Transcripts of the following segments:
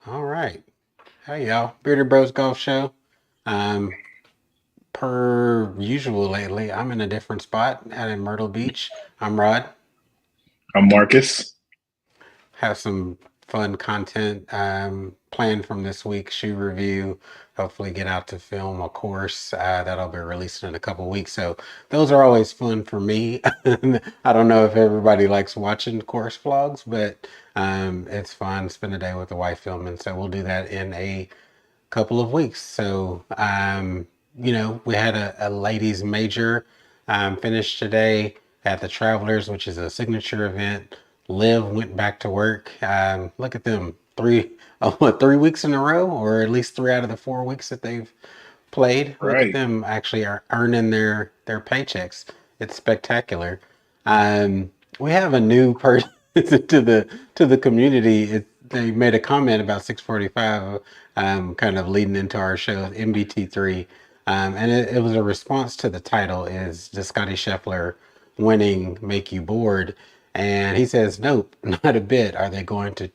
All right. Hey, y'all. Bearded Bros Golf Show. Um, per usual lately, I'm in a different spot out in Myrtle Beach. I'm Rod. I'm Marcus. Have some fun content planned from this week's shoe review. Hopefully, get out to film a course that'll be released in a couple weeks. So those are always fun for me. I don't know if everybody likes watching course vlogs, but it's fun. Spend a day with the wife filming. So we'll do that in a couple of weeks. So, we had a ladies' major finish today at the Travelers, which is a signature event. Liv went back to work. Look at them, what, 3 weeks in a row, or at least 3 out of the 4 weeks that they've played. Look at Right. them actually are earning their paychecks. It's spectacular. We have a new person to the community. They made a comment about 645, kind of leading into our show, MBT3, and it was a response to the title. Is does Scottie Scheffler winning make you bored? And he says, nope, not a bit. Are they going to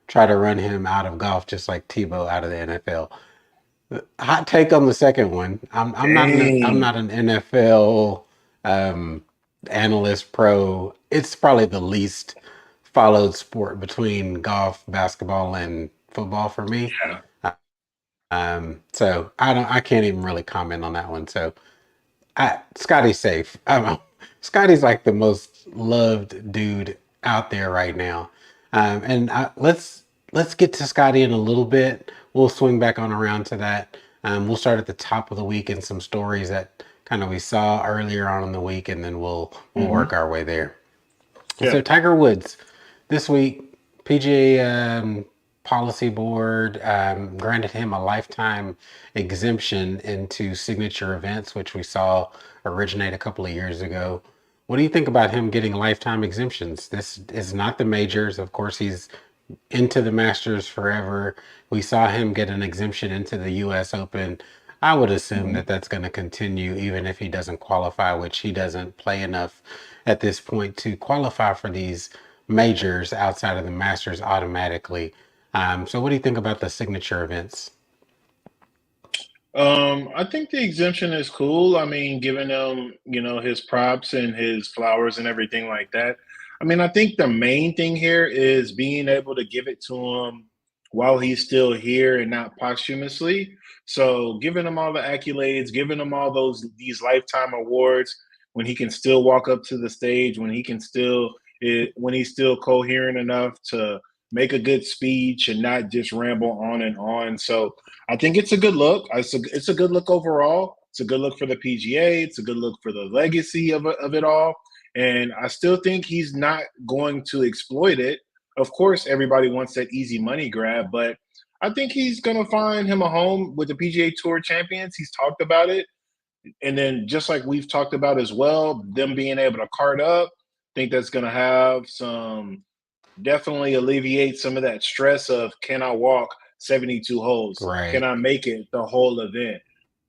try to run him out of golf just like Tebow out of the NFL? Hot take on the second one. I'm Dang. not an NFL um, analyst pro. It's probably the least followed sport between golf, basketball, and football for me. Yeah. So I can't even really comment on that one. So Scotty's safe. Scotty's like the most loved dude out there right now. Let's get to Scotty in a little bit. We'll swing back on around to that. We'll start at the top of the week and some stories that kind of we saw earlier on in the week, and then we'll hmm work our way there. Yeah. So Tiger Woods this week, PGA policy board granted him a lifetime exemption into signature events, which we saw originate a couple of years ago. What do you think about him getting lifetime exemptions? This is not the majors. Of course, he's into the Masters forever. We saw him get an exemption into the U.S. Open. I would assume hmm that that's going to continue even if he doesn't qualify, which he doesn't play enough at this point to qualify for these majors outside of the Masters automatically. So, what do you think about the signature events? I think the exemption is cool. I mean, giving him, his props and his flowers and everything like that. I mean, I think the main thing here is being able to give it to him while he's still here and not posthumously. So, giving him all the accolades, giving him all these lifetime awards when he can still walk up to the stage, when he's still coherent enough to make a good speech and not just ramble on and on. So, I think it's a good look. It's a good look overall. It's a good look for the PGA. It's a good look for the legacy of it all. And I still think he's not going to exploit it. Of course, everybody wants that easy money grab, but I think he's going to find him a home with the PGA Tour champions. He's talked about it. And then, just like we've talked about as well, them being able to card up, I think that's going to have some definitely alleviate some of that stress of can I walk 72 holes? Can Right. I make it the whole event?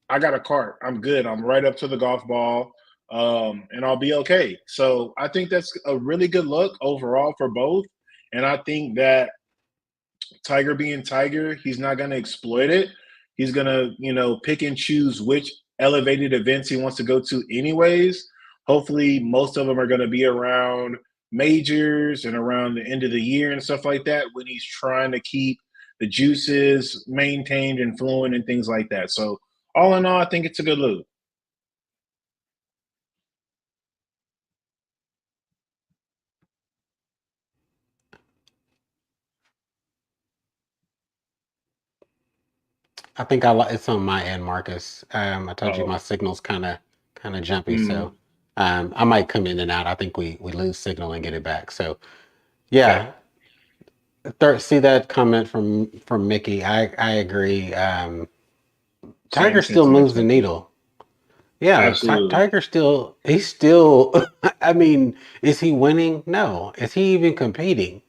I got a cart. I'm good. I'm right up to the golf ball, and I'll be okay. So I think that's a really good look overall for both. And I think that Tiger being Tiger, he's not going to exploit it. He's going to, pick and choose which elevated events he wants to go to, anyways. Hopefully, most of them are going to be around majors and around the end of the year and stuff like that when he's trying to keep the juices maintained and flowing and things like that. So, all in all, I think it's a good look. I think it's on my end, Marcus. I told you my Oh, signal's kind of jumpy, so mm, I might come in and out. I think we lose signal and get it back. So okay. yeah, see that comment from Mickey. I agree. Same Tiger still sentiments, moves the Mickey. needle. Yeah, Absolutely. Tiger still he's still. I mean, is he winning? No. Is he even competing?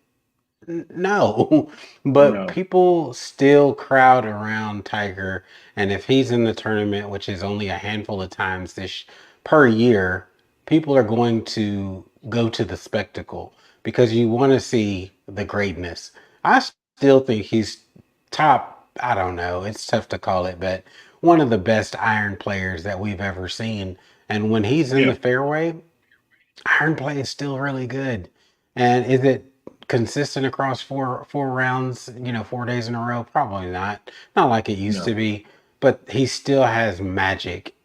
No. But No. people still crowd around Tiger, and if he's in the tournament, which is only a handful of times this per year, people are going to go to the spectacle because you want to see the greatness. I still think he's top, I don't know, it's tough to call it, but one of the best iron players that we've ever seen. And when he's in Yeah, the fairway, iron play is still really good. And is it consistent across four rounds, 4 days in a row? Probably not. Not like it used no, to be, but he still has magic.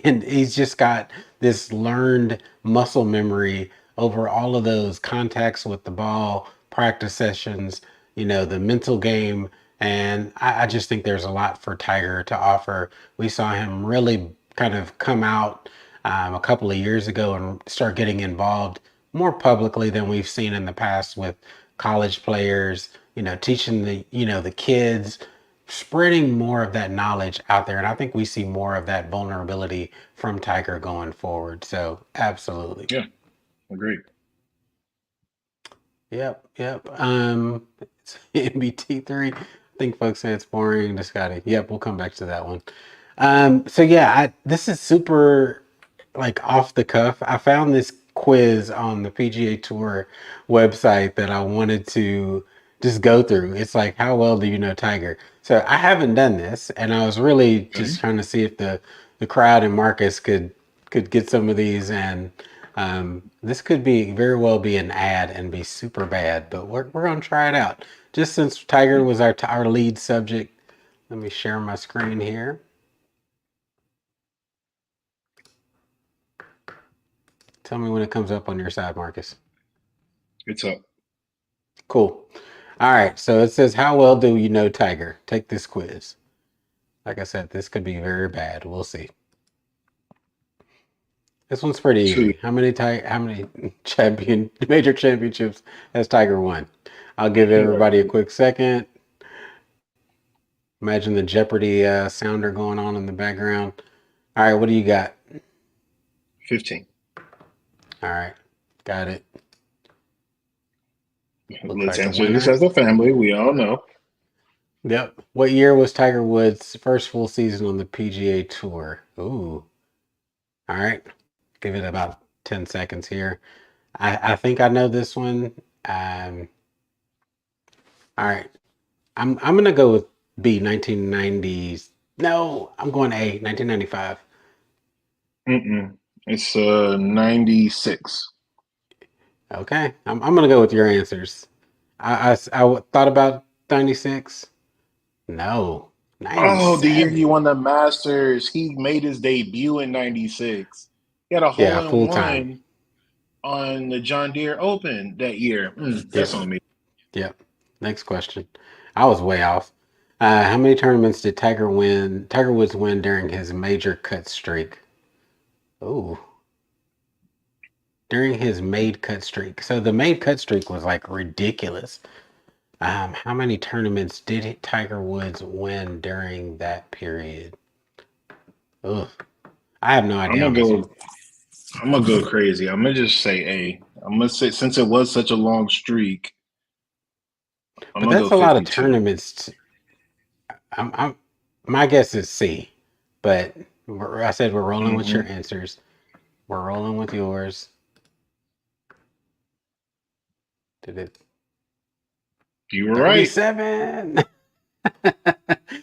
And he's just got this learned muscle memory over all of those contacts with the ball, practice sessions, the mental game. And I just think there's a lot for Tiger to offer. We saw him really kind of come out a couple of years ago and start getting involved more publicly than we've seen in the past with college players, teaching the kids, spreading more of that knowledge out there. And I think we see more of that vulnerability from Tiger going forward. So absolutely. yeah, agreed. Yep, yep. It's MBT3. I think folks say it's boring to Scotty. Yep, we'll come back to that one. So yeah, this is super like off the cuff. I found this quiz on the PGA Tour website that I wanted to just go through. It's like, how well do you know Tiger? So I haven't done this, and I was really Okay. just trying to see if the crowd and Marcus could get some of these, and this could be very well be an ad and be super bad, but we're gonna try it out. Just since Tiger was our lead subject, let me share my screen here. Tell me when it comes up on your side, Marcus. It's up. Cool. All right. So it says, how well do you know Tiger? Take this quiz. Like I said, this could be very bad. We'll see. This one's pretty Two. easy. How many major championships has Tiger won? I'll give everybody a quick second. Imagine the Jeopardy sounder going on in the background. All right, what do you got? 15. All right, got it. Looks Let's like a answer this winner. as a family. We all know. Yep. What year was Tiger Woods' first full season on the PGA Tour? Ooh. All right. Give it about 10 seconds here. I think I know this one. Um, all right. I'm gonna go with B, 1990s. No, I'm going A, 1995. Mm-mm. It's 96. Okay. I'm gonna go with your answers. I thought about 96. No, Oh, the year he 97. won the Masters. He made his debut in 96. He had a hole Yeah, in full time. one on the John Deere Open that year. That's Yep. on me. Yep. Next question. I was way off. How many tournaments did Tiger Woods win during his major cut streak? Oh, during his made cut streak. So the made cut streak was like ridiculous. How many tournaments did Tiger Woods win during that period? Ugh, I have no I'm idea gonna on this one. go. I'm gonna go crazy. I'm gonna just say A. I'm gonna say since it was such a long streak, I'm But gonna go that's a lot of 52. tournaments. I'm my guess is C, but I said we're rolling with your Hmm. answers. We're rolling with yours. Did it You were right. 37?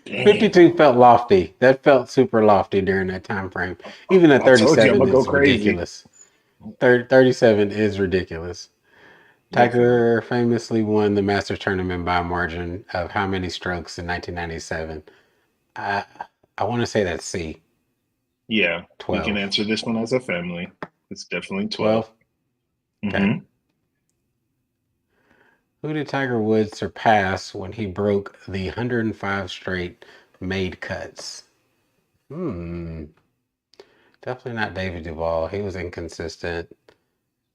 Dang. 52 felt lofty. That felt super lofty during that time frame. Even at I told you I'm 37 gonna go is crazy. ridiculous. 37 is ridiculous. Definitely. Tiger famously won the Masters tournament by a margin of how many strokes in 1997? I I want to say that's C, Yeah, we can 12. answer this one as a family. It's definitely 12. 12? Okay. Hmm. Who did Tiger Woods surpass when he broke the 105 straight made cuts? Hmm. Definitely not David Duval. He was inconsistent.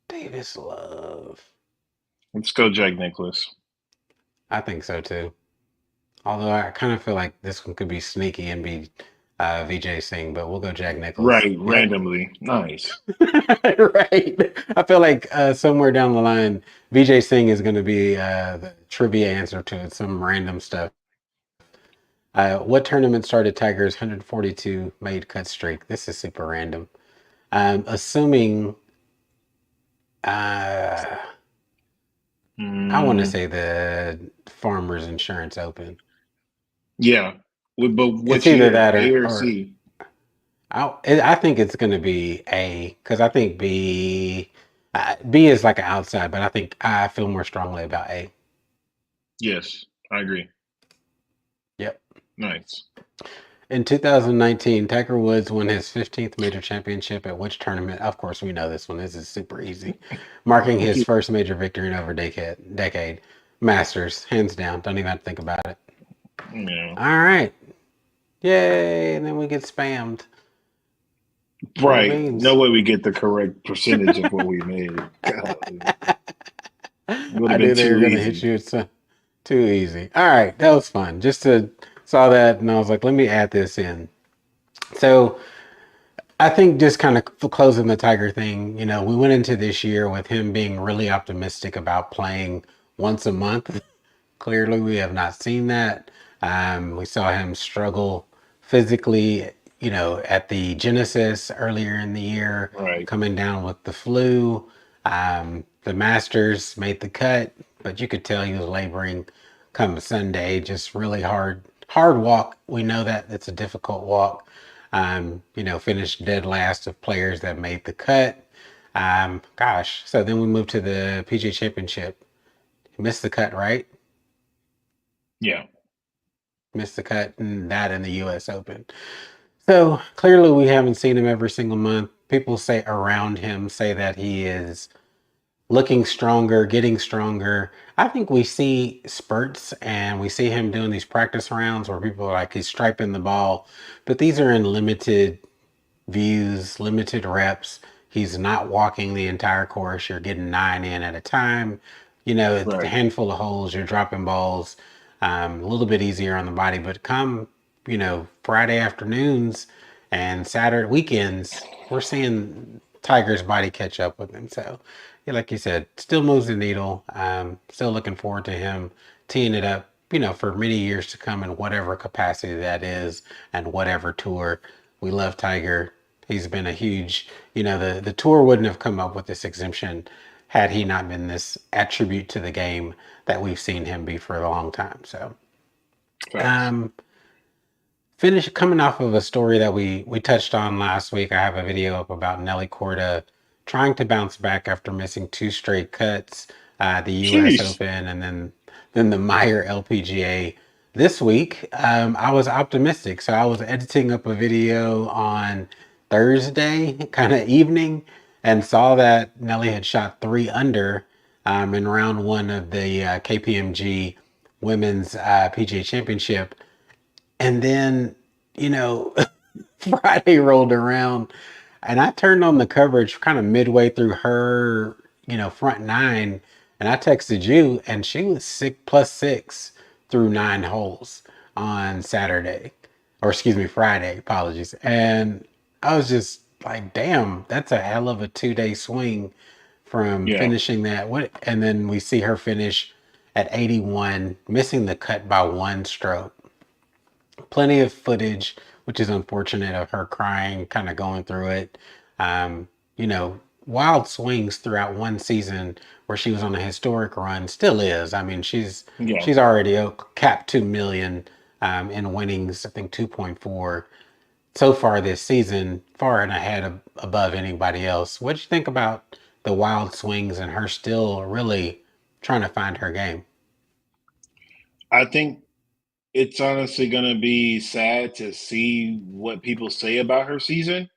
Davis Love. Let's go, Jack Nicklaus. I think so too. Although I kind of feel like this one could be sneaky and be VJ Singh, but we'll go Jack Nichols. Right, Yep. randomly. Nice. Right. I feel like somewhere down the line, VJ Singh is going to be the trivia answer to it, some random stuff. What tournament started Tiger's 142 made cut streak? This is super random. Assuming, uh, I want to Mm, say the Farmers Insurance Open. Yeah. But It's which either year? that A or or C? I think it's going to be A because I think B is like an outside, but I think I feel more strongly about A. Yes, I agree. Yep. Nice. In 2019, Tiger Woods won his 15th major championship at which tournament? Of course, we know this one. This is super easy. Marking his first major victory in over a decade. Masters, hands down. Don't even have to think about it. Yeah. All right. Yay. And then we get spammed. Cool Right. No beans. way we get the correct percentage of what we made. Golly. Would I have been knew they were too going to hit easy. you. It's too easy. All right. That was fun. Just to saw that and I was like, let me add this in. So I think just kind of closing the Tiger thing, we went into this year with him being really optimistic about playing once a month. Clearly, we have not seen that. We saw him struggle physically, at the Genesis earlier in the year, Right. coming down with the flu. The Masters made the cut, but you could tell he was laboring come Sunday. Just really hard walk. We know that it's a difficult walk. Finished dead last of players that made the cut. Gosh, so then we moved to the PGA Championship. Missed the cut, right? Yeah. Missed the cut and that in the US Open. So clearly we haven't seen him every single month. People say around him say that he is looking stronger, getting stronger. I think we see spurts and we see him doing these practice rounds where people are like he's striping the ball, but these are in limited views, limited reps. He's not walking the entire course. You're getting 9 in at a time. It's a Right. handful of holes. You're dropping balls. A little bit easier on the body, but come, Friday afternoons and Saturday weekends, we're seeing Tiger's body catch up with him. So, yeah, like you said, still moves the needle. Still looking forward to him teeing it up, for many years to come in whatever capacity that is and whatever tour. We love Tiger. He's been a huge, the tour wouldn't have come up with this exemption had he not been this attribute to the game that we've seen him be for a long time. So, Facts. um, finish coming off of a story that we touched on last week. I have a video up about Nelly Corda trying to bounce back after missing two straight cuts, the U.S. Sheesh. Open, and then the Meyer LPGA this week. I was optimistic, so I was editing up a video on Thursday, kind of evening, and saw that Nelly had shot 3 under in round one of the KPMG Women's PGA Championship. And then, you know, Friday rolled around and I turned on the coverage kind of midway through her, front nine. And I texted you and she was 6+6 through 9 holes on Saturday, or excuse me, Friday, apologies. And I was just like, damn, that's a hell of a 2 day swing from Yeah. finishing that. And then we see her finish at 81, missing the cut by 1 stroke. Plenty of footage, which is unfortunate, of her crying, kind of going through it. Wild swings throughout one season where she was on a historic run, still is. I mean, Yeah. she's already capped 2 million in winnings. I think 2.4 so far this season, far and ahead of above anybody else. What do you think about the wild swings and her still really trying to find her game? I think it's honestly going to be sad to see what people say about her season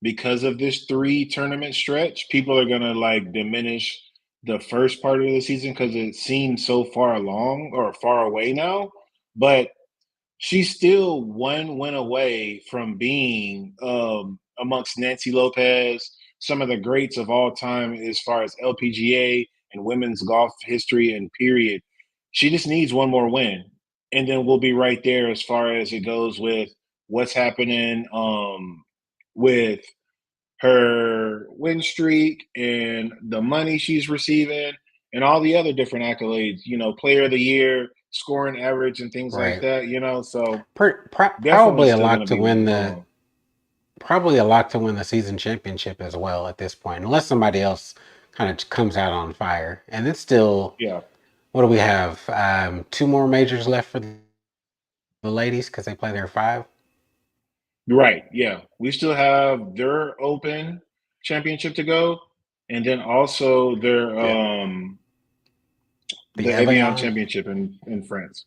because of this 3 tournament stretch. People are going to like diminish the first part of the season because it seems so far along or far away now. But she's still one win away from being amongst Nancy Lopez, some of the greats of all time as far as LPGA and women's golf history and period. She just needs one more win, and then we'll be right there as far as it goes with what's happening with her win streak and the money she's receiving and all the other different accolades, player of the year, scoring average and things like Right. that, So definitely Probably a still going lock to to be win the long. probably a lock to win the season championship as well at this point, unless somebody else kind of comes out on fire. And it's still, Yeah. what do we have? 2 more majors left for the ladies because they play their five. Right, yeah. We still have their Open championship to go, and then also their Yeah. The the Evian Evian. championship in France.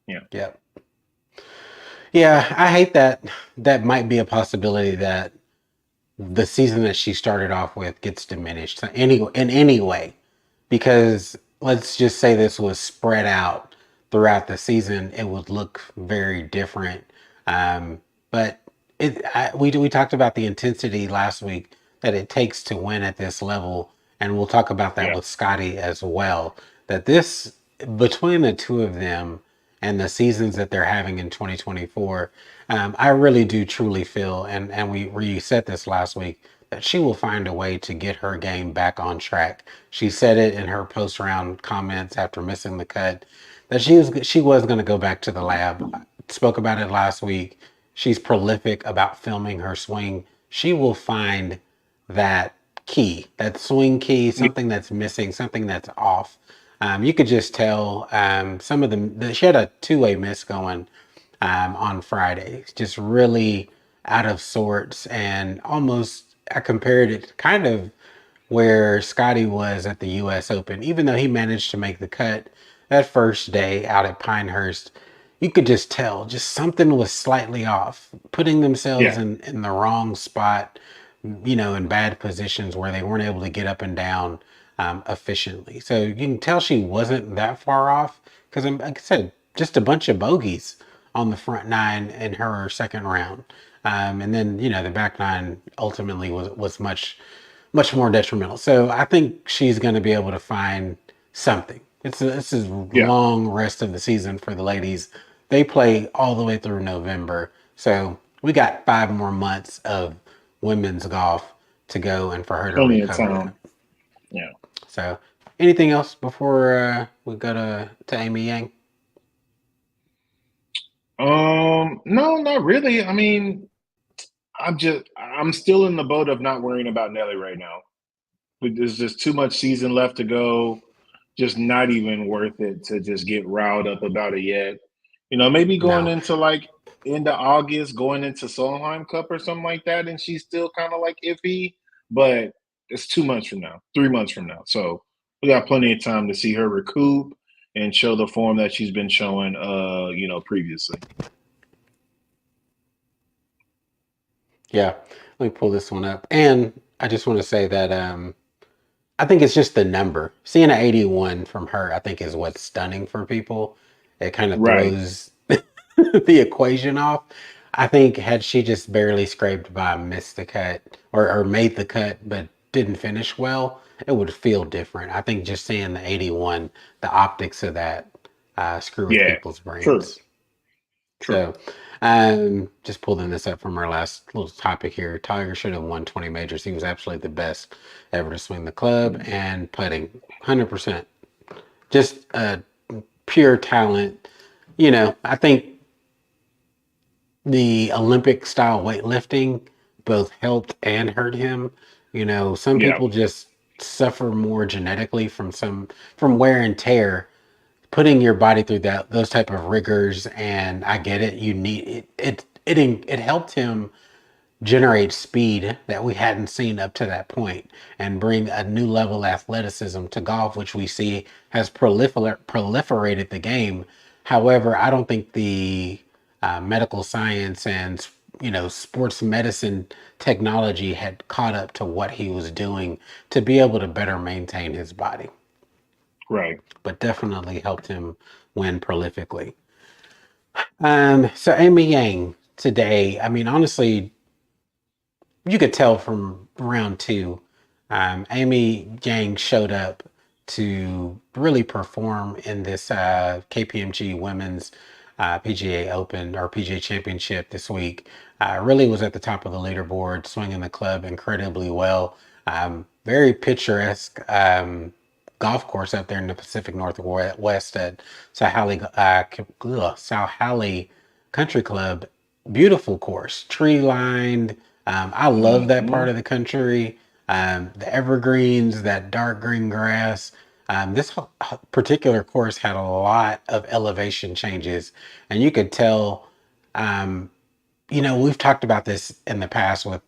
Yeah. Yep. Yeah, I hate that. That might be a possibility that the season that she started off with gets diminished in any way, because let's just say this was spread out throughout the season, it would look very different. But we talked about the intensity last week that it takes to win at this level, and we'll talk about that Yeah. with Scottie as well. That this between the two of them and the seasons that they're having in 2024, I really do truly feel, and we said this last week, that she will find a way to get her game back on track. She said it in her post round comments after missing the cut that she was going to go back to the lab. Spoke about it last week. She's prolific about filming her swing. She will find that key, that swing key, Yeah. something that's missing, something that's off. You could just tell some of she had a two-way miss going on Friday, just really out of sorts, and almost I compared it kind of where Scottie was at the U.S. Open. Even though he managed to make the cut that first day out at Pinehurst, you could just tell just something was slightly off, putting themselves Yeah. in the wrong spot, in bad positions where they weren't able to get up and down efficiently. So you can tell she wasn't that far off because, like I said, just a bunch of bogeys on the front nine in her second round. And then, the back nine ultimately was much more detrimental. So I think she's going to be able to find something. This is Yeah. long rest of the season for the ladies. They play all the way through November, so we got 5 more months of women's golf to go, and for her to Plenty of recover time. that. Yeah. So, anything else before we go to Amy Yang? No, not really. I mean, I'm still in the boat of not worrying about Nelly right now. There's just too much season left to go. Just not even worth it to just get riled up about it yet. Maybe going No. into like into August, going into Solheim Cup or something like that, and she's still kind of like iffy. But it's 2 months from now, 3 months from now. So we got plenty of time to see her recoup and show the form that she's been showing previously. Yeah. Let me pull this one up, and I just want to say that I think it's just the number. Seeing an 81 from her, I think, is what's stunning for people. It kind of Right. throws the equation off. I think had she just barely scraped by, missed the cut, or made the cut but didn't finish well, it would feel different. I think just seeing the 81, the optics of that screw with Yeah. people's True. brains. True. So, just pulling this up from our last little topic here. Tiger should have won 20 majors. He was absolutely the best ever to swing the club and putting 100%. Just pure talent. I think the Olympic style weightlifting both helped and hurt him. Some Yeah. people just suffer more genetically from wear and tear, putting your body through those type of rigors. And I get it, you need it helped him generate speed that we hadn't seen up to that point and bring a new level of athleticism to golf, which we see has proliferated the game. However, I don't think the medical science and sports medicine technology had caught up to what he was doing to be able to better maintain his body, Right. but definitely helped him win prolifically. So Amy Yang today, I mean, honestly, you could tell from round two, Amy Yang showed up to really perform in this KPMG Women's PGA Open or PGA Championship this week. Really was at the top of the leaderboard, swinging the club incredibly well. Very picturesque golf course up there in the Pacific Northwest at Sauhali Country Club. Beautiful course, tree lined. I love that part Hmm. of the country. The evergreens, that dark green grass. Particular course had a lot of elevation changes, and you could tell. Um, we've talked about this in the past with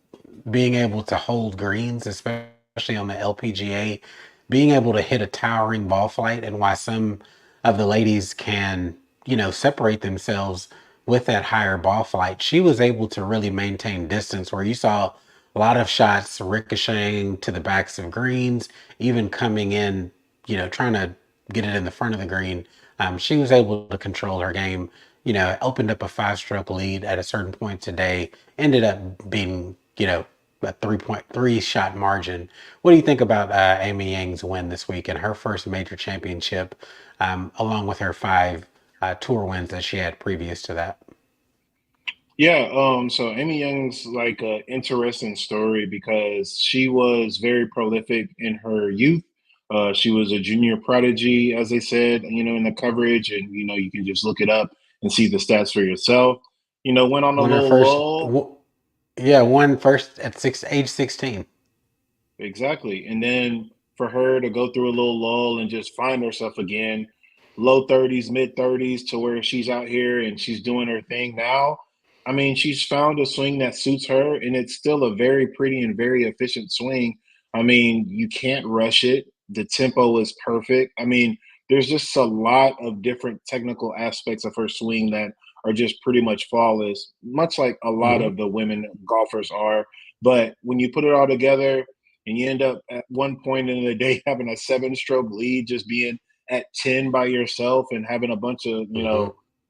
being able to hold greens, especially on the LPGA, being able to hit a towering ball flight, and why some of the ladies can, separate themselves with that higher ball flight. She was able to really maintain distance where you saw a lot of shots ricocheting to the backs of greens, even coming in, trying to get it in the front of the green. She was able to control her game. Opened up a 5-stroke lead at a certain point today. Ended up being, a 3.3 shot margin. What do you think about Amy Yang's win this week and her first major championship, along with her 5 tour wins that she had previous to that? Yeah, so Amy Young's like a interesting story because she was very prolific in her youth. She was a junior prodigy, as they said, in the coverage, and you can just look it up and see the stats for yourself. Went on a Won her little first, lull. yeah, won first at age 16. Exactly. And then for her to go through a little lull and just find herself again, low 30s, mid 30s, to where she's out here and she's doing her thing now. I mean, she's found a swing that suits her, and it's still a very pretty and very efficient swing. I mean, you can't rush it. The tempo is perfect. I mean, there's just a lot of different technical aspects of her swing that are just pretty much flawless, much like a lot Hmm. of the women golfers are. But when you put it all together, and you end up at one point in the day having a 7-stroke lead, just being at 10 by yourself and having a bunch of, Hmm.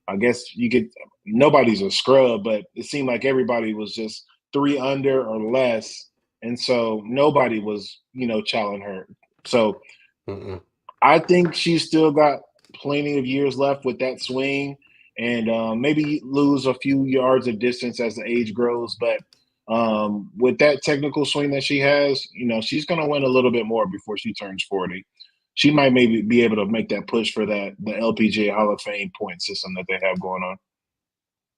I guess you could, nobody's a scrub, but it seemed like everybody was just 3 under or less. And so nobody was, challenging her. So Hmm. I think she's still got plenty of years left with that swing, and maybe lose a few yards of distance as the age grows. But with that technical swing that she has, she's going to win a little bit more before she turns 40. She might maybe be able to make that push for the LPGA Hall of Fame point system that they have going on.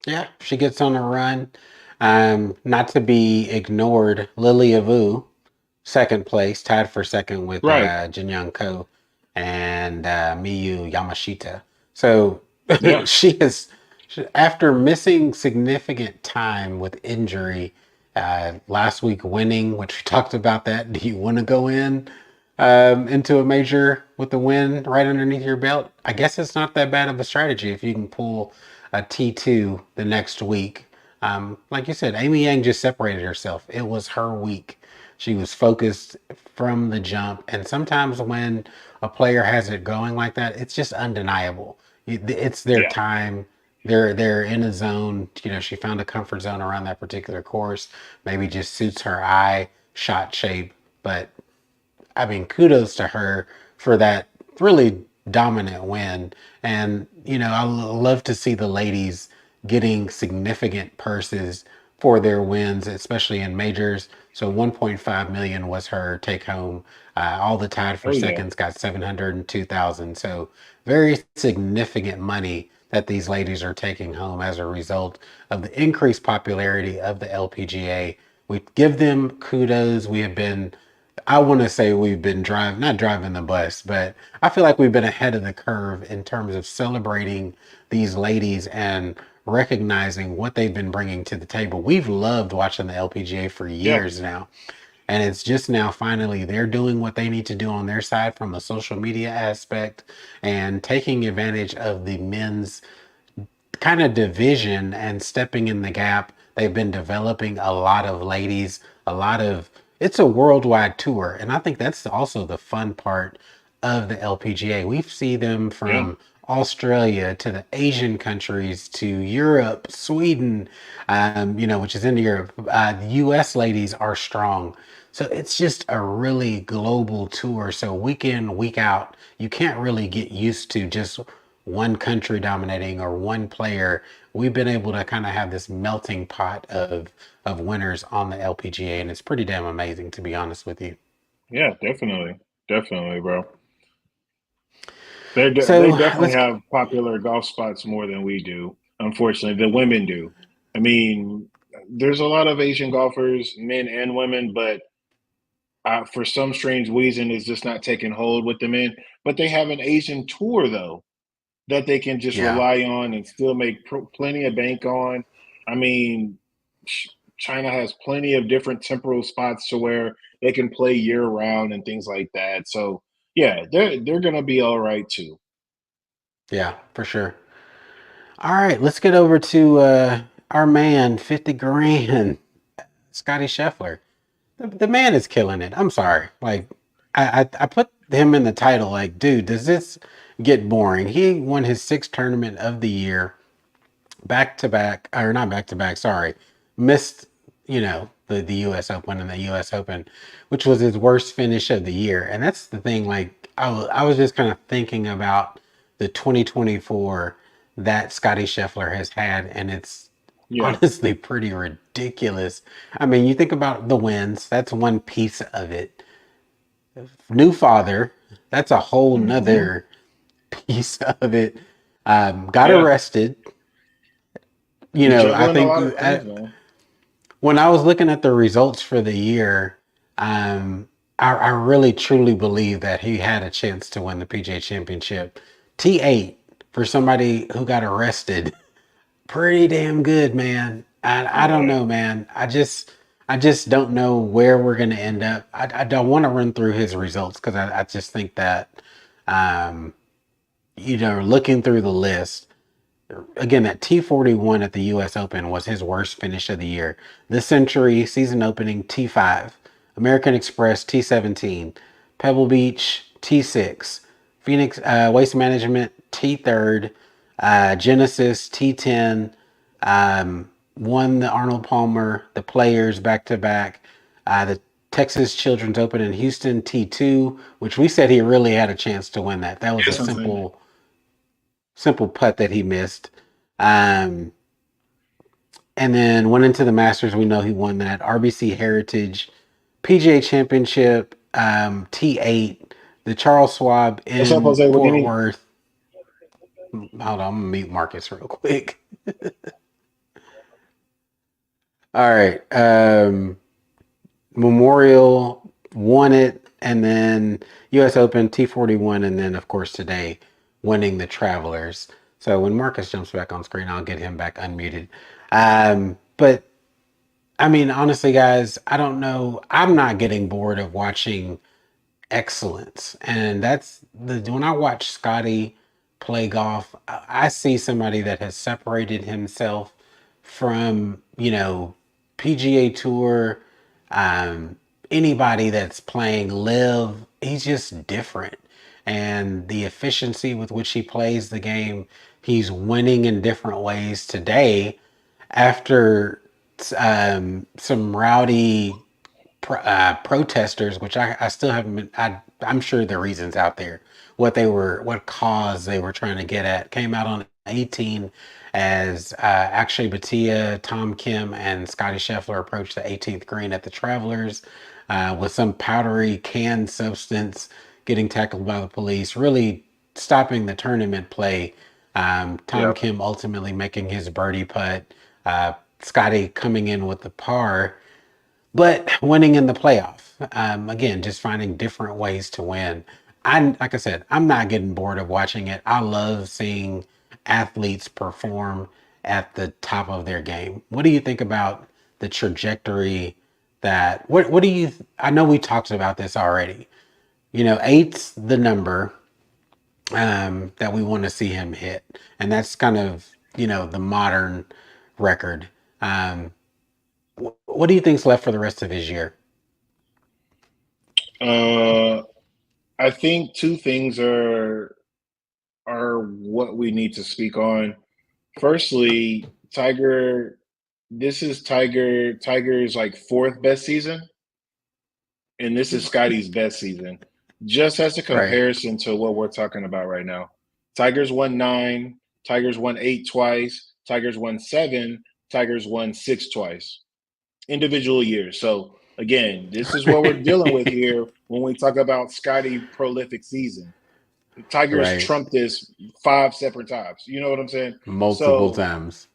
Yeah, she gets on a run. Not to be ignored, Lily Avu, second place, tied for second with Right. Jin Young Ko and Miyu Yamashita. So Yeah. she is, after missing significant time with injury, last week winning, which we talked about that. Do you want to go into a major with the win right underneath your belt? I guess it's not that bad of a strategy if you can pull a T2 the next week. Like you said, Amy Yang just separated herself. It was her week. She was focused from the jump. And sometimes when a player has it going like that, it's just undeniable. It's their Yeah. time. They're in a zone. She found a comfort zone around that particular course. Maybe just suits her eye, shot shape. But I mean, kudos to her for that really dominant win. And, love to see the ladies getting significant purses for their wins, especially in majors. So 1.5 million was her take home. All the tied for Oh yeah. seconds got 702,000. So very significant money that these ladies are taking home as a result of the increased popularity of the LPGA. We give them kudos. We have been, I want to say we've been not driving the bus, but I feel like we've been ahead of the curve in terms of celebrating these ladies and recognizing what they've been bringing to the table. We've loved watching the LPGA for Yeah. years now. And it's just now finally they're doing what they need to do on their side from a social media aspect and taking advantage of the men's kind of division and stepping in the gap. They've been developing a lot of ladies, a lot of it's a worldwide tour. And I think that's also the fun part of the LPGA. We see them Yeah. from Australia to the Asian countries to Europe, Sweden, which is in Europe. The US ladies are strong. So it's just a really global tour. So week in, week out, you can't really get used to just one country dominating or one player. We've been able to kind of have this melting pot of winners on the LPGA, and it's pretty damn amazing to be honest with you. Yeah. Definitely. Definitely, bro. They So definitely let's. have popular golf spots more than we do. Unfortunately, the women do. I mean, there's a lot of Asian golfers, men and women, but for some strange reason, it's just not taking hold with the men. but they have an Asian tour though that they can just Yeah. rely on and still make plenty of bank on. I mean, China has plenty of different temporal spots to where they can play year round and things like that. So yeah, they're gonna be all right too. Yeah, for sure. All right, let's get over to our man, 50 grand, Scotty Scheffler. The man is killing it. I'm sorry. Like, I put him in the title. Like, dude, does this get boring? He won his sixth tournament of the year, back to back, or not back to back. Sorry, missed. The U.S. Open and the U.S. Open, which was his worst finish of the year. And that's the thing. Like, I was just kind of thinking about the 2024 that Scotty Scheffler has had, and it's Yeah. honestly pretty ridiculous. I mean, you think about the wins, that's one piece of it. New father, that's a whole Hmm. nother piece of it. Got Yeah. arrested. He's I juggling a think lot of things, man. when I was looking at the results for the year, um, I really truly believe that he had a chance to win the PGA Championship. T8 for somebody who got arrested, pretty damn good, man. I don't Yeah. know, man. I just don't know where we're gonna end up. I don't want to run through his results because I just think that, um, looking through the list again, that T41 at the U.S. Open was his worst finish of the year. This Century season opening T5, American Express T17, Pebble Beach T6, Phoenix Waste Management T3rd, Genesis T10, won the Arnold Palmer, the Players back to back, the Texas Children's Open in Houston T2, which we said he really had a chance to win that. That was a Yes, I'm saying. simple putt that he missed. Um, and then went into the Masters. We know he won that. RBC Heritage, PGA Championship, T8, the Charles Schwab What's up, in Jose? What do you Fort need? Worth. Hold on, I'm gonna mute Marcus real quick. All right. Memorial won it, and then U.S. Open T41, and then of course today winning the Travelers. So when Marcus jumps back on screen, I'll get him back unmuted. But I mean, honestly, guys, I don't know. I'm not getting bored of watching excellence. And that's when I watch Scotty play golf, I see somebody that has separated himself from, PGA Tour, um, anybody that's playing live. He's just different. And the efficiency with which he plays the game, he's winning in different ways today after some rowdy protesters, which I still haven't been. I'm sure the reasons out there, what cause they were trying to get at, came out on 18 as Akshay Bhatia, Tom Kim, and Scottie Scheffler approached the 18th green at the Travelers with some powdery canned substance, getting tackled by the police, really stopping the tournament play. Tom Yeah. Kim ultimately making his birdie putt. Scotty coming in with the par but winning in the playoff. Again, just finding different ways to win. Like I said, I'm not getting bored of watching it. I love seeing athletes perform at the top of their game. What do you think about the trajectory that what do you I know we talked about this already. Eight's the number that we want to see him hit. And that's kind of, the modern record. Um, what do you think's left for the rest of his year? Uh, I think two things are what we need to speak on. Firstly, Tiger. This is Tiger's like fourth best season, and this is Scotty's best season. Just as a Right. comparison to what we're talking about right now, Tiger's won nine, Tiger's won eight twice, Tiger's won seven, Tiger's won six twice, individual years. So again, this is what we're dealing with here when we talk about Scotty prolific season. Tiger's Right. trumped this five separate times. You know what I'm saying? Multiple So times.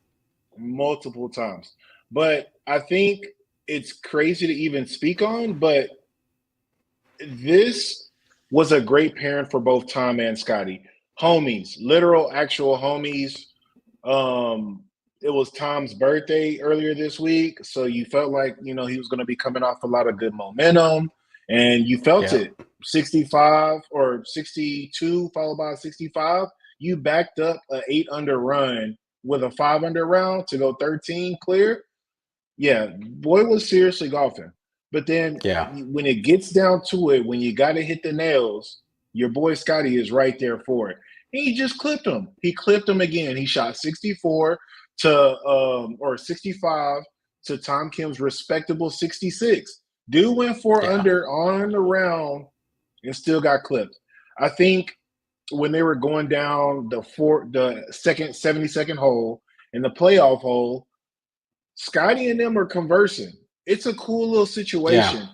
multiple times. But I think it's crazy to even speak on, but this was a great parent for both Tom and Scotty. Homies, literal, actual homies. Um, it was Tom's birthday earlier this week, so you felt like he was going to be coming off a lot of good momentum, and you felt Yeah, it. 65 or 62 followed by 65. You backed up a 8 under run with a 5 under round to go 13 clear. Yeah, boy was seriously golfing. But then yeah, when it gets down to it, when you got to hit the nails, your boy Scotty is right there for it. And he just clipped him. He clipped him again. He shot 64 to or 65 to Tom Kim's respectable 66. Dude went 4 yeah, under on the round and still got clipped. I think when they were going down the second 72nd hole in the playoff hole, Scotty and them are conversing. It's a cool little yeah, situation.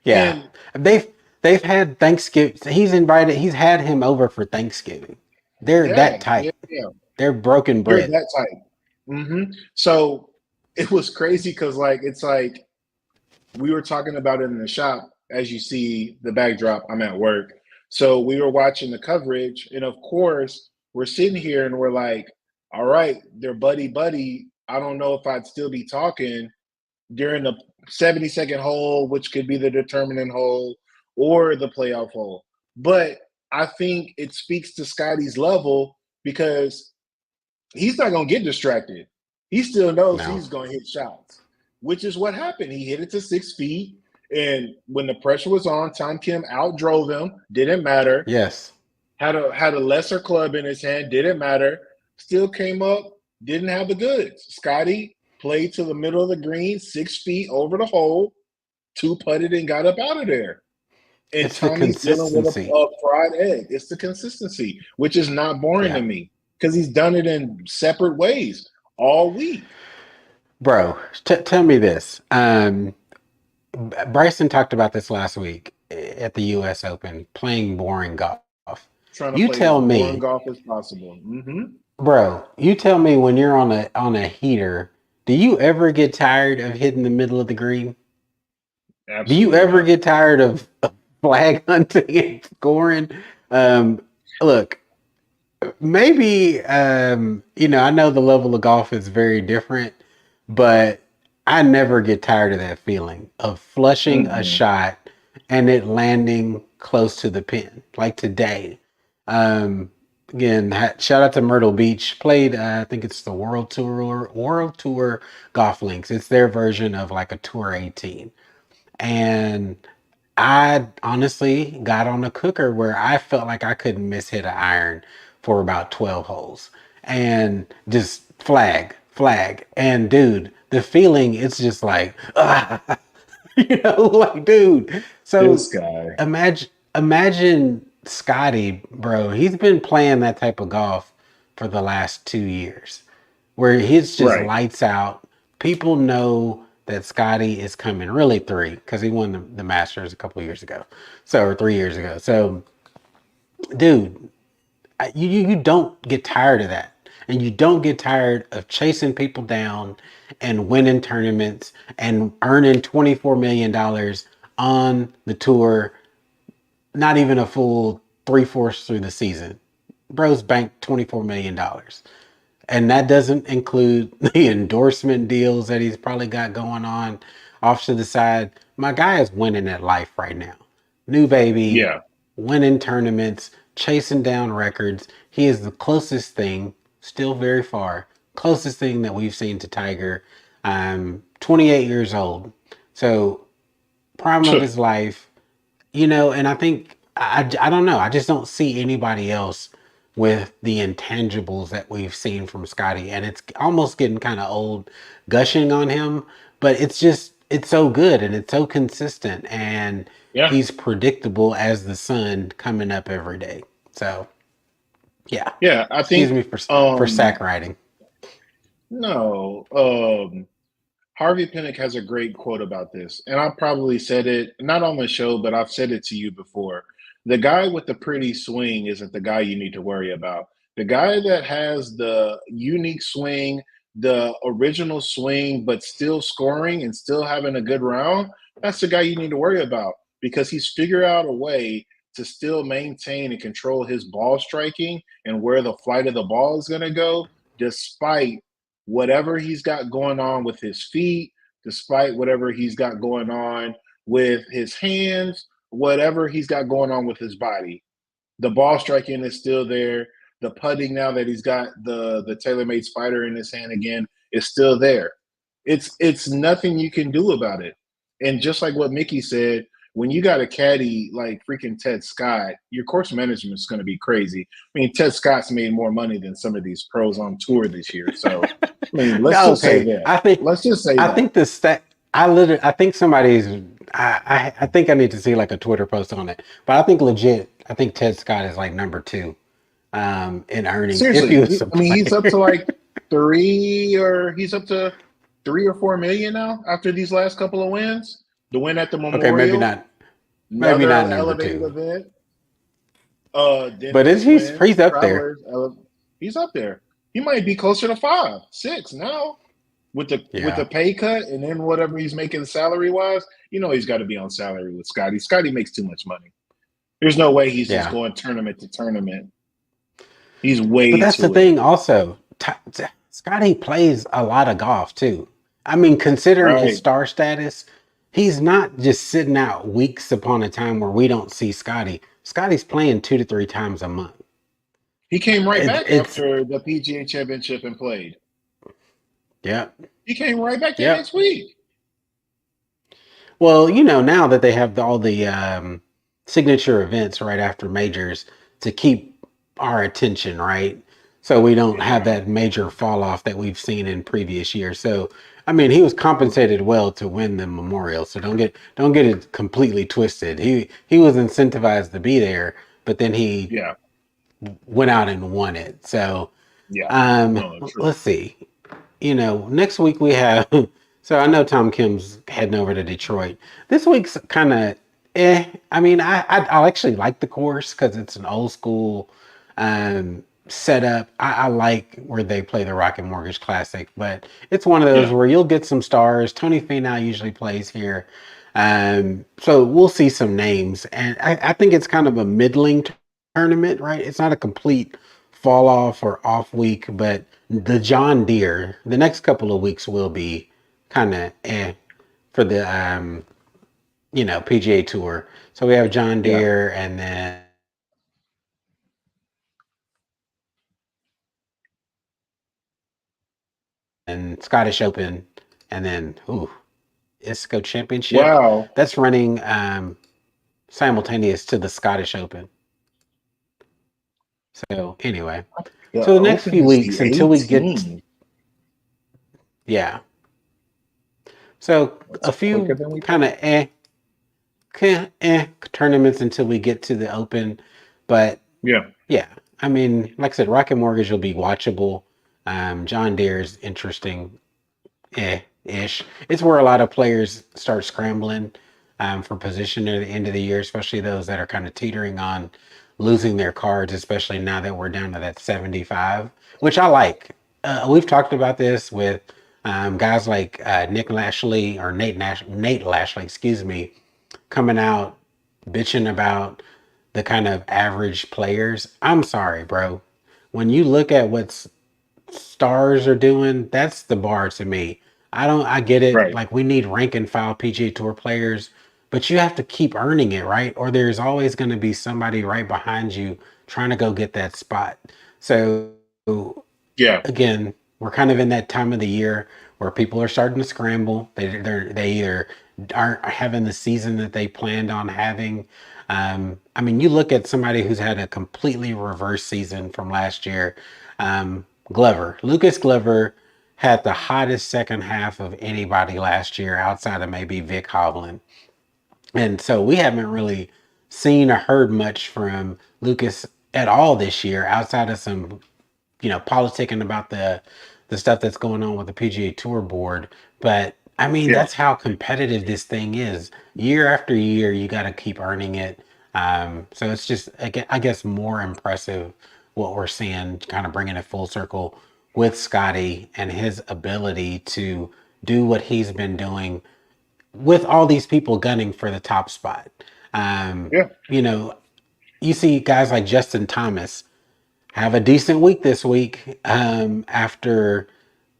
yeah. And They've they've had Thanksgiving. He's invited. He's had him over for Thanksgiving. They're that yeah, tight. yeah, yeah. They're broken They're bread. that type. So it was crazy because it's like we were talking about it in the shop. As you see the backdrop, I'm at work. So we were watching the coverage, and of course, we're sitting here and we're like, all right, they're buddy buddy. I don't know if I'd still be talking during the 72nd hole, which could be the determining hole or the playoff hole. But I think it speaks to Scotty's level because he's not going to get distracted. He still knows No. he's going to hit shots, which is what happened. He hit it to 6 feet. And when the pressure was on, Tom Kim outdrove him. Didn't matter. Yes. Had a lesser club in his hand. Didn't matter. Still came up. Didn't have the goods. Scotty played to the middle of the green, 6 feet over the hole, two putted and got up out of there. And It's the Tommy's dealing with consistency. a fried egg. It's the consistency, which is not boring to Yeah. me because he's done it in separate ways all week. Bro, tell me this. Bryson talked about this last week at the U.S. Open, playing boring golf. Trying to You play as tell boring me, golf as possible. bro. You tell me when you're on a heater, do you ever get tired of hitting the middle of the green? Do you Absolutely ever not. get tired of flag hunting and scoring? Um, Look, maybe I know the level of golf is very different, but I never get tired of that feeling of flushing a hmm shot and it landing close to the pin, like today. um Again, shout out to Myrtle Beach. Played I think it's the World Tour Golf Links. It's their version of like a Tour 18. And I honestly got on a cooker where I felt like I couldn't miss hit an iron for about 12 holes and just flag. And dude, the feeling, it's just like, like, dude. So This guy. imagine Scotty, bro. He's been playing that type of golf for the last 2 years where he's just Right. lights out. People know that Scotty is coming, really three, because he won the Masters a couple years ago, so or 3 years ago. So, dude, you don't get tired of that, and you don't get tired of chasing people down and winning tournaments and earning $24 million on the tour. Not even a full three-fourths through the season, bro's banked $24 million. And that doesn't include the endorsement deals that he's probably got going on off to the side. My guy is winning at life right now. New baby, Yeah. winning tournaments, chasing down records. He is the closest thing, still very far, closest thing that we've seen to Tiger. 28 years old. So, prime of his life, and I think I don't know. I just don't see anybody else with the intangibles that we've seen from Scotty, and it's almost getting kind of old gushing on him. But it's so good and it's so consistent, and Yeah. he's predictable as the sun coming up every day. So yeah, Yeah. I excuse think me for sack riding. no. Harvey Pinnock has a great quote about this, and I probably said it not on the show, but I've said it to you before. The guy with the pretty swing isn't the guy you need to worry about. The guy that has the unique swing, the original swing, but still scoring and still having a good round, that's the guy you need to worry about because he's figured out a way to still maintain and control his ball striking and where the flight of the ball is going to go, despite whatever he's got going on with his feet, despite whatever he's got going on with his hands, whatever he's got going on with his body. The ball striking is still there. The putting, now that he's got the TaylorMade Spider in his hand again, is still there. It's nothing you can do about it. And just like what Mickey said, when you got a caddy like freaking Ted Scott, your course management is going to be crazy. I mean, Ted Scott's made more money than some of these pros on tour this year. So, I mean, let's just say Okay, that. I think Let's just say I that. think the stat. I think somebody's. I think I need to see like a Twitter post on it. But I think legit. I think Ted Scott is like number two, in earnings if he Seriously, was a I mean, he's up to player. like he's up to 3 or 4 million now after these last couple of wins. The win at the Okay, maybe Memorial, not. Maybe another not number elevated two. event. Then But this win, he's up there. Travelers, he's up there. He might be closer to 5, 6 now with the Yeah, pay cut and then whatever he's making salary wise. You know, he's got to be on salary with Scotty. Scotty makes too much money. There's no way he's just yeah. going tournament to tournament. He's But way that's the too in. thing. Also, Scotty plays a lot of golf too. I mean, considering his Right. star status, he's not just sitting out weeks upon a time where we don't see Scotty. Scotty's playing 2 to 3 times a month. He came right back It's after the PGA Championship and played. Yep, He came right back the yep. next week. Well, you know, now that they have all the signature events right after majors to keep our attention, right? So we don't have Yeah. that major fall off that we've seen in previous years. So, I mean, he was compensated well to win the Memorial. So don't get it completely twisted. He was incentivized to be there, but then he Yeah. went out and won it. So, Yeah. No, true. let's see. You know, next week we have. So I know Tom Kim's heading over to Detroit. This week's kind of I mean, I actually like the course because it's an old school setup. I like where they play the Rocket Mortgage Classic, but it's one of those Yeah. where you'll get some stars. Tony Finau usually plays here. So we'll see some names, and I think it's kind of a middling tournament, right? It's not a complete fall off or off week, but the John Deere, the next couple of weeks will be kind of for the PGA Tour. So we have John Yeah. Deere and then Scottish Open and then ISCO Championship. Wow. That's running simultaneous to the Scottish Open. So anyway, The so the next Open few is the weeks until we get 18th. yeah. So That's a quicker few than we kind thought. of tournaments until we get to the Open, but Yeah. yeah, I mean, like I said, Rocket Mortgage will be watchable. John Deere is interesting, ish. It's where a lot of players start scrambling for position near the end of the year, especially those that are kind of teetering on losing their cards, especially now that we're down to that 75, which I like. We've talked about this with guys like Nick Lashley or Nate Lashley, excuse me, coming out bitching about the kind of average players. I'm sorry, bro. When you look at what stars are doing, that's the bar to me. I get it. Right. Like we need rank and file PGA Tour players, but you have to keep earning it, right? Or there's always going to be somebody right behind you trying to go get that spot. So Yeah. again, we're kind of in that time of the year where people are starting to scramble. They either aren't having the season that they planned on having. I mean, you look at somebody who's had a completely reverse season from last year. Lucas Glover had the hottest second half of anybody last year outside of maybe Vic Hovland. And so we haven't really seen or heard much from Lucas at all this year outside of some politicking about the stuff that's going on with the PGA Tour board. But I mean, Yeah. that's how competitive this thing is. Year after year, you got to keep earning it. So it's just, I guess, more impressive what we're seeing, kind of bringing it full circle with Scotty and his ability to do what he's been doing with all these people gunning for the top spot. Um, Yeah. you know, you see guys like Justin Thomas have a decent week this week after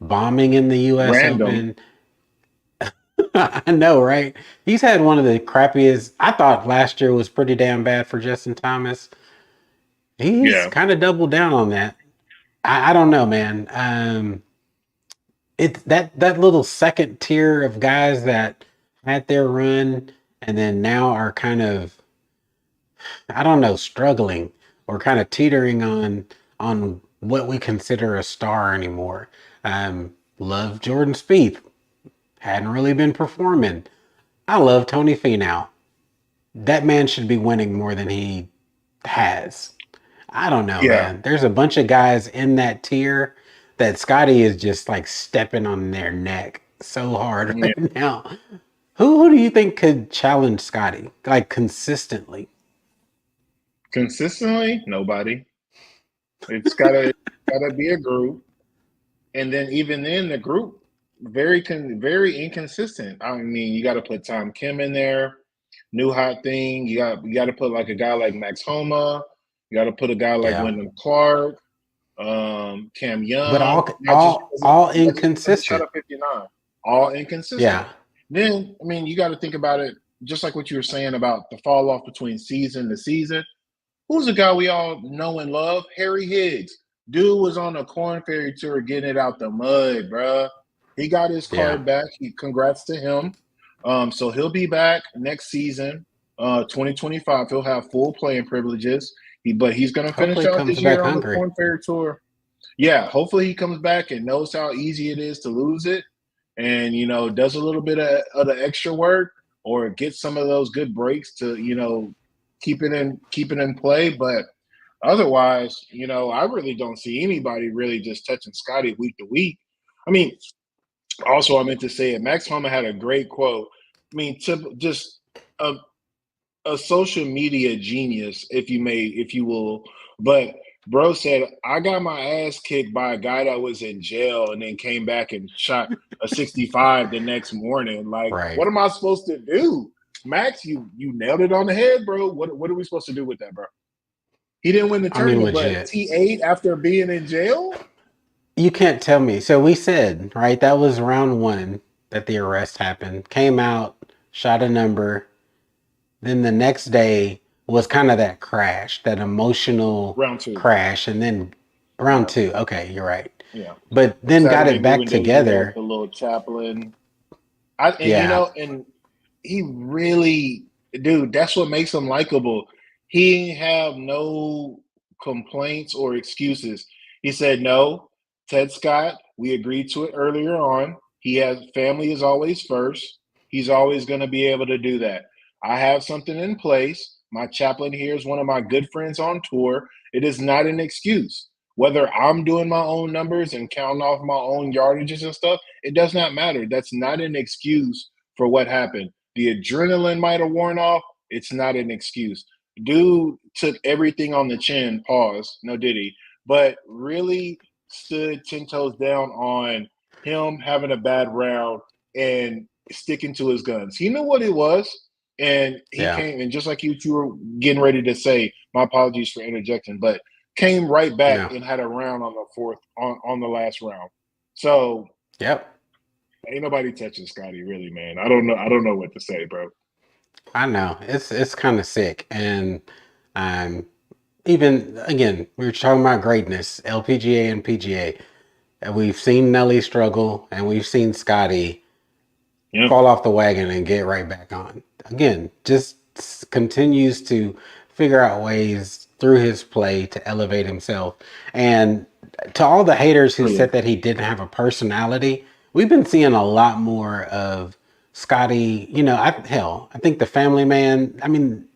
bombing in the U.S. Random. Open. I know, right? He's had one of the crappiest. I thought last year was pretty damn bad for Justin Thomas. He's Yeah. kind of doubled down on that. I don't know, man. It's that little second tier of guys that had their run and then now are kind of, I don't know, struggling or kind of teetering on what we consider a star anymore. Love Jordan Spieth, hadn't really been performing. I love Tony Finau. That man should be winning more than he has. I don't know, Yeah. man. There's a bunch of guys in that tier that Scotty is just like stepping on their neck so hard Yeah. right now. Who do you think could challenge Scotty like consistently? Consistently, nobody. It's gotta be a group, and then even then, the group very inconsistent. I mean, you got to put Tom Kim in there, new hot thing. You got to put like a guy like Max Homa. You got to put a guy like Yeah, Wyndham Clark, Cam but Young. all Not just all all because he shot inconsistent. a 59. All inconsistent. Yeah, Then I mean, you got to think about it just like what you were saying about the fall off between season to season. Who's a guy we all know and love? Harry Higgs. Dude was on a Corn Ferry tour getting it out the mud, bruh. He got his yeah. card back. Congrats to him. So he'll be back next season, 2025. He'll have full playing privileges. But he's going to finish Hopefully, it out comes this back year on the hungry. Corn Ferry tour. Yeah, hopefully he comes back and knows how easy it is to lose it, and does a little bit of the extra work or get some of those good breaks to keep it in play. But otherwise, I really don't see anybody really just touching Scotty week to week. I mean, also I meant to say it. Max Homa had a great quote. I mean, just a a social media genius, if you will. But bro said, I got my ass kicked by a guy that was in jail and then came back and shot a 65 the next morning. Like, Right. what am I supposed to do? Max, you nailed it on the head, bro. What are we supposed to do with that, bro? He didn't win the I mean, tournament, but legit. T8 after being in jail? You can't tell me. So we said, right, that was round one that the arrest happened. Came out, shot a number. Then the next day was kind of that crash, that emotional Round two. crash. And then round Yeah. two, okay, you're right. Yeah. But then got Saturday it back moving day, he had together. the little chaplain. And Yeah, and he really, dude, that's what makes him likable. He ain't have no complaints or excuses. He said, no, Ted Scott, we agreed to it earlier on. He has family is always first. He's always going to be able to do that. I have something in place. My chaplain here is one of my good friends on tour. It is not an excuse. Whether I'm doing my own numbers and counting off my own yardages and stuff, it does not matter. That's not an excuse for what happened. The adrenaline might have worn off. It's not an excuse. Dude took everything on the chin, pause, no diddy, but really stood 10 toes down on him having a bad round and sticking to his guns. He knew what it was. And he yeah, came, and just like you were getting ready to say, my apologies for interjecting, but came right back no, and had a round on the fourth on the last round. So yep. ain't nobody touching Scotty, really, man. I don't know what to say, bro. I know. It's kind of sick. And um, even again, we were talking about greatness, LPGA and PGA. And we've seen Nelly struggle, and we've seen Scotty Yeah, fall off the wagon and get right back on. Again, just continues to figure out ways through his play to elevate himself. And to all the haters who really. said that he didn't have a personality, we've been seeing a lot more of Scotty. I think the family man, I mean,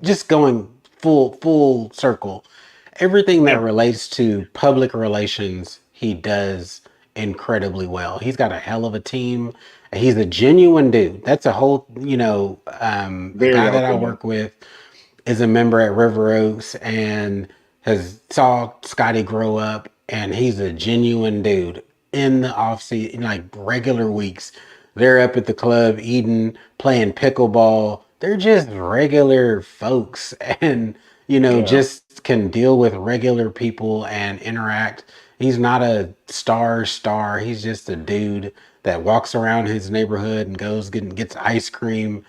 just going full circle, everything that Yeah, relates to public relations he does incredibly well. He's got a hell of a team. He's a genuine dude. That's a whole, a very guy that I authentic. work with is a member at River Oaks and has saw Scotty grow up, and he's a genuine dude in the off season, like regular weeks. They're up at the club eating, playing pickleball, they're just regular folks and Yeah. just can deal with regular people and interact. He's not a star. He's just a dude that walks around his neighborhood and goes gets ice cream.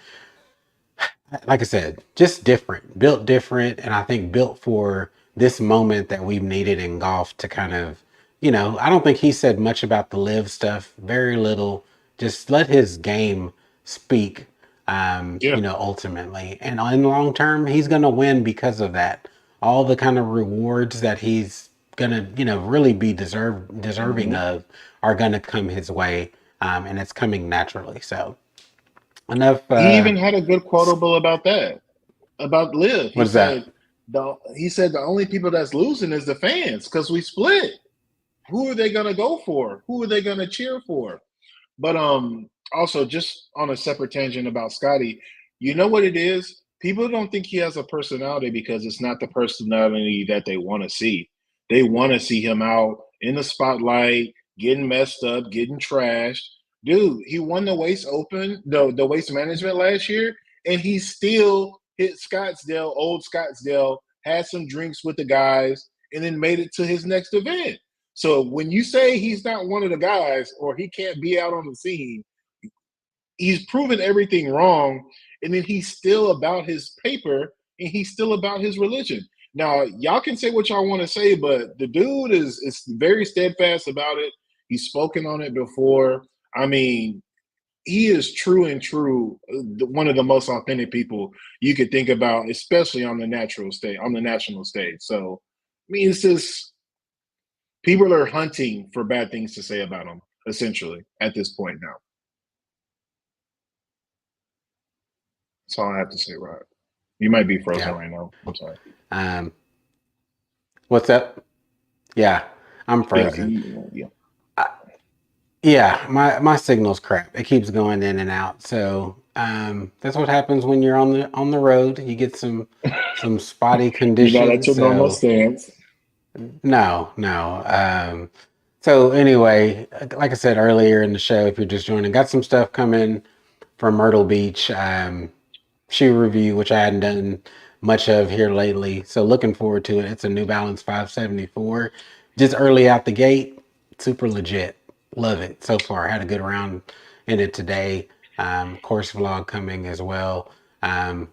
Like I said, just different, built different, and I think built for this moment that we've needed in golf to kind of, I don't think he said much about the live stuff, very little. Just let his game speak, Yeah. ultimately. And in the long term, he's going to win because of that. All the kind of rewards that he's going to, really be deserving Hmm. of are going to come his way, and it's coming naturally. So, enough. He even had a good quotable about that, about Liv. What is that? He said the only people that's losing is the fans because we split. Who are they gonna go for? Who are they gonna cheer for? But also just on a separate tangent about Scotty, you know what it is? People don't think he has a personality because it's not the personality that they want to see. They want to see him out in the spotlight, getting messed up, getting trashed. Dude, he won the Waste Open, the Waste Management last year, and he still hit Scottsdale, old Scottsdale, had some drinks with the guys, and then made it to his next event. So when you say he's not one of the guys or he can't be out on the scene, he's proven everything wrong. And then he's still about his paper and he's still about his religion. Now, y'all can say what y'all want to say, but the dude is very steadfast about it. He's spoken on it before. I mean, he is true and true, one of the most authentic people you could think about, especially on the natural stage, on the national stage. So, I mean, it's just people are hunting for bad things to say about him, essentially, at this point now. That's all I have to say, Rod. You might be frozen Yeah. right now. I'm sorry. Um, what's up? Yeah, I'm Yeah, frozen. yeah. Yeah, my signal's crap. It keeps going in and out. So that's what happens when you're on the road. You get some spotty You're not at conditions. your normal So stance. no. So anyway, like I said earlier in the show, if you're just joining, got some stuff coming from Myrtle Beach. Shoe review, which I hadn't done much of here lately. So looking forward to it. It's a New Balance 574. Just early out the gate, super legit. Love it so far. Had a good round in it today. Course vlog coming as well.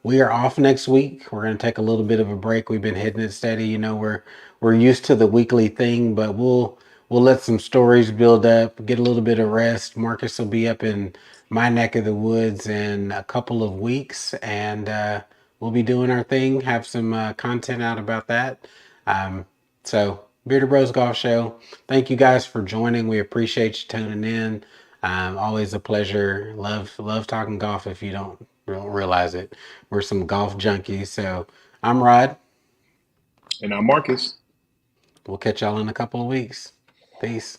We are off next week. We're going to take a little bit of a break. We've been hitting it steady. We're used to the weekly thing, but we'll let some stories build up, get a little bit of rest. Marcus will be up in my neck of the woods in a couple of weeks, and we'll be doing our thing. Have some content out about that. So, Bearded Bros Golf Show. Thank you guys for joining. We appreciate you tuning in. Always a pleasure. Love talking golf. If you don't realize it, we're some golf junkies. So, I'm Rod. And I'm Marcus. We'll catch y'all in a couple of weeks. Peace.